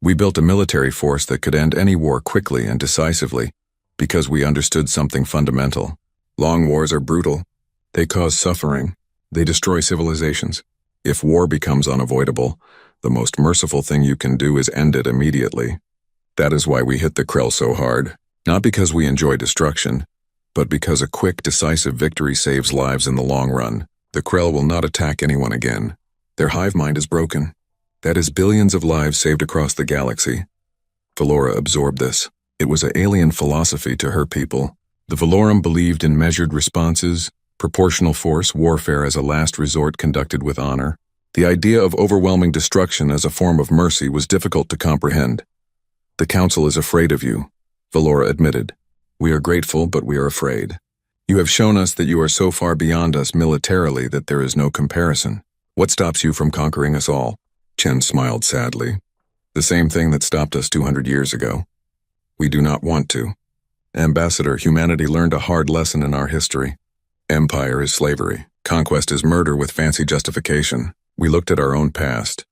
We built a military force that could end any war quickly and decisively because we understood something fundamental. Long wars are brutal. They cause suffering. They destroy civilizations. If war becomes unavoidable, the most merciful thing you can do is end it immediately. That is why we hit the Krell so hard. Not because we enjoy destruction, but because a quick, decisive victory saves lives in the long run. The Krell will not attack anyone again. Their hive mind is broken. That is billions of lives saved across the galaxy. Valora absorbed this. It was an alien philosophy to her people. The Valorum believed in measured responses, proportional force, warfare as a last resort conducted with honor. The idea of overwhelming destruction as a form of mercy was difficult to comprehend. The Council is afraid of you, Valora admitted. We are grateful, but we are afraid. You have shown us that you are so far beyond us militarily that there is no comparison. What stops you from conquering us all? Chen smiled sadly. The same thing that stopped us 200 years ago. We do not want to. Ambassador, humanity learned a hard lesson in our history. Empire is slavery. Conquest is murder with fancy justification. We looked at our own past,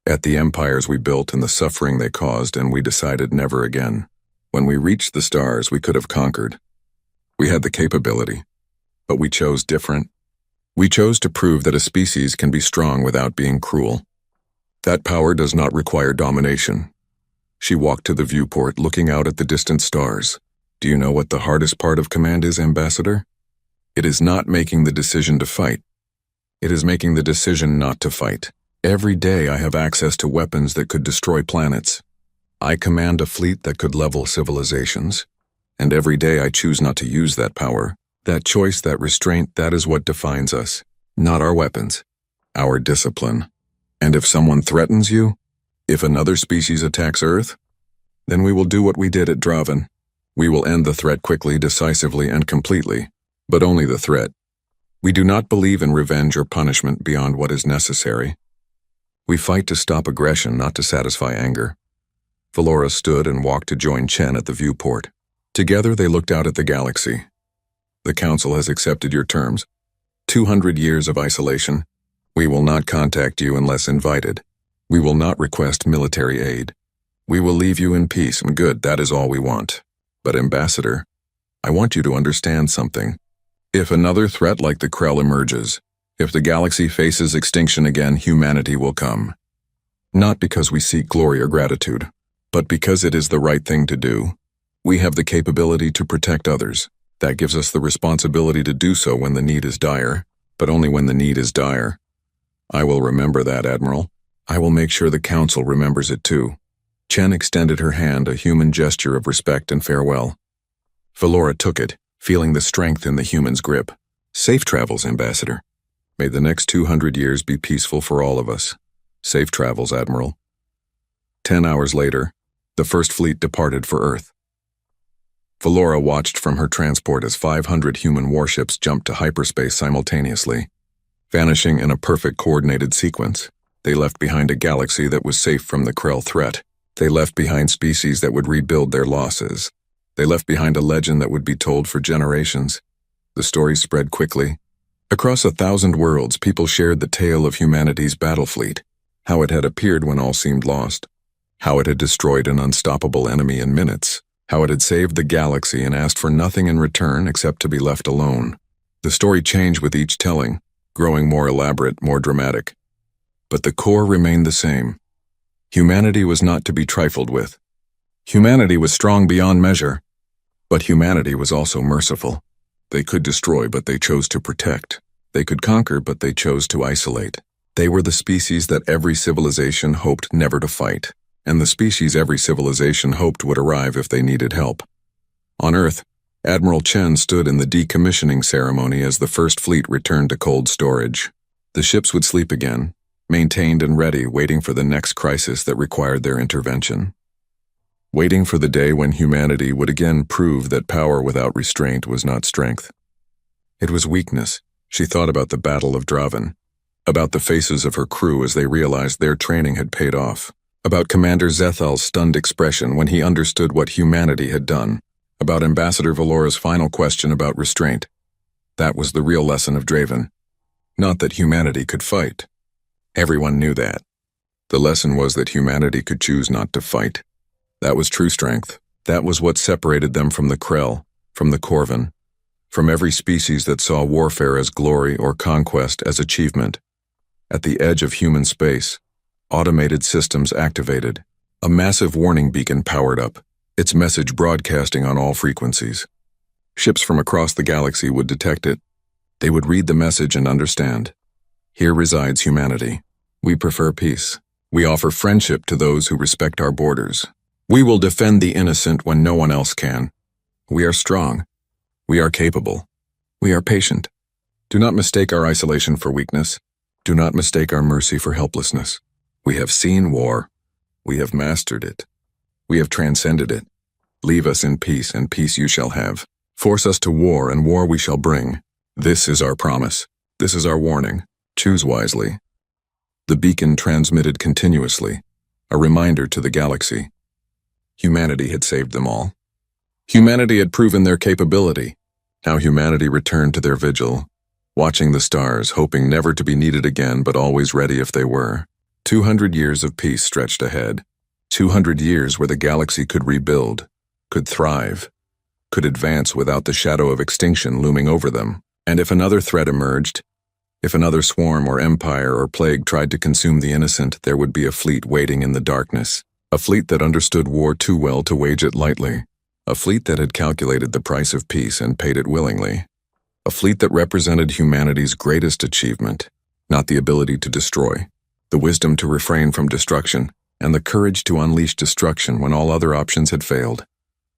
at the empires we built and the suffering they caused, and we decided never again. When we reached the stars, we could have conquered. We had the capability, but we chose different. We chose to prove that a species can be strong without being cruel. That power does not require domination. She walked to the viewport, looking out at the distant stars. Do you know what the hardest part of command is, Ambassador? It is not making the decision to fight. It is making the decision not to fight. Every day I have access to weapons that could destroy planets. I command a fleet that could level civilizations. And every day I choose not to use that power. That choice, that restraint, that is what defines us. Not our weapons. Our discipline. And if someone threatens you, if another species attacks Earth, then we will do what we did at Draven. We will end the threat quickly, decisively, and completely, but only the threat. We do not believe in revenge or punishment beyond what is necessary. We fight to stop aggression, not to satisfy anger. Valora stood and walked to join Chen at the viewport. Together they looked out at the galaxy. The Council has accepted your terms. 200 years of isolation. We will not contact you unless invited. We will not request military aid. We will leave you in peace and good, that is all we want. But Ambassador, I want you to understand something. If another threat like the Krell emerges, if the galaxy faces extinction again, humanity will come. Not because we seek glory or gratitude, but because it is the right thing to do. We have the capability to protect others. That gives us the responsibility to do so when the need is dire, but only when the need is dire. I will remember that, Admiral. I will make sure the Council remembers it too. Chen extended her hand, a human gesture of respect and farewell. Valora took it, feeling the strength in the human's grip. Safe travels, Ambassador. May the next 200 years be peaceful for all of us. Safe travels, Admiral. 10 hours later, the first fleet departed for Earth. Valora watched from her transport as 500 human warships jumped to hyperspace simultaneously. vanishing in a perfect coordinated sequence. They left behind a galaxy that was safe from the Krell threat. They left behind species that would rebuild their losses. They left behind a legend that would be told for generations. The story spread quickly. Across 1,000 worlds, people shared the tale of humanity's battle fleet, how it had appeared when all seemed lost, how it had destroyed an unstoppable enemy in minutes, how it had saved the galaxy and asked for nothing in return except to be left alone. The story changed with each telling, growing more elaborate, more dramatic. But the core remained the same. Humanity was not to be trifled with. Humanity was strong beyond measure, but humanity was also merciful. They could destroy, but they chose to protect. They could conquer, but they chose to isolate. They were the species that every civilization hoped never to fight, and the species every civilization hoped would arrive if they needed help. On Earth, Admiral Chen stood in the decommissioning ceremony as the First Fleet returned to cold storage. The ships would sleep again, maintained and ready, waiting for the next crisis that required their intervention. Waiting for the day when humanity would again prove that power without restraint was not strength. It was weakness. She thought about the Battle of Draven, about the faces of her crew as they realized their training had paid off, about Commander Zethal's stunned expression when he understood what humanity had done, about Ambassador Valora's final question about restraint. That was the real lesson of Draven. Not that humanity could fight. Everyone knew that. The lesson was that humanity could choose not to fight. That was true strength. That was what separated them from the Krell, from the Corvin, from every species that saw warfare as glory or conquest as achievement. At the edge of human space, automated systems activated. A massive warning beacon powered up, its message broadcasting on all frequencies. Ships from across the galaxy would detect it. They would read the message and understand. Here resides humanity. We prefer peace. We offer friendship to those who respect our borders. We will defend the innocent when no one else can. We are strong. We are capable. We are patient. Do not mistake our isolation for weakness. Do not mistake our mercy for helplessness. We have seen war. We have mastered it. We have transcended it. Leave us in peace, and peace you shall have. Force us to war, and war we shall bring. This is our promise. This is our warning. Choose wisely. The beacon transmitted continuously, a reminder to the galaxy. Humanity had saved them all. Humanity had proven their capability. Now humanity returned to their vigil, watching the stars, hoping never to be needed again, but always ready if they were. 200 years of peace stretched ahead. 200 years where the galaxy could rebuild, could thrive, could advance without the shadow of extinction looming over them. And if another threat emerged, if another swarm or empire or plague tried to consume the innocent, there would be a fleet waiting in the darkness. A fleet that understood war too well to wage it lightly. A fleet that had calculated the price of peace and paid it willingly. A fleet that represented humanity's greatest achievement, not the ability to destroy, the wisdom to refrain from destruction, and the courage to unleash destruction when all other options had failed,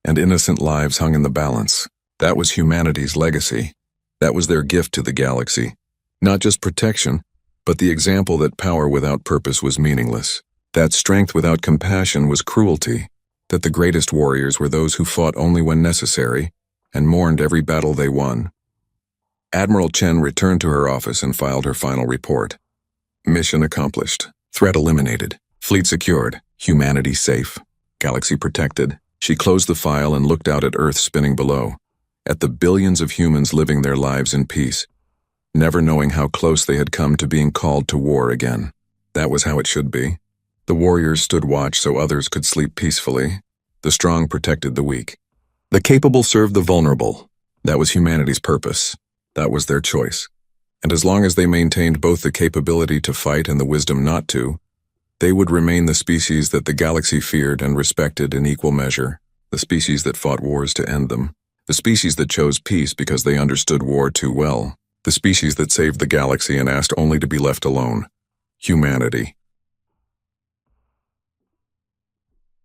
and innocent lives hung in the balance. That was humanity's legacy. That was their gift to the galaxy. Not just protection, but the example that power without purpose was meaningless. That strength without compassion was cruelty. That the greatest warriors were those who fought only when necessary, and mourned every battle they won. Admiral Chen returned to her office and filed her final report. Mission accomplished. Threat eliminated. Fleet secured. Humanity safe. Galaxy protected. She closed the file and looked out at Earth spinning below, at the billions of humans living their lives in peace, never knowing how close they had come to being called to war again. That was how it should be. The warriors stood watch so others could sleep peacefully. The strong protected the weak. The capable served the vulnerable. That was humanity's purpose. That was their choice. And as long as they maintained both the capability to fight and the wisdom not to, they would remain the species that the galaxy feared and respected in equal measure, the species that fought wars to end them, the species that chose peace because they understood war too well, the species that saved the galaxy and asked only to be left alone. Humanity.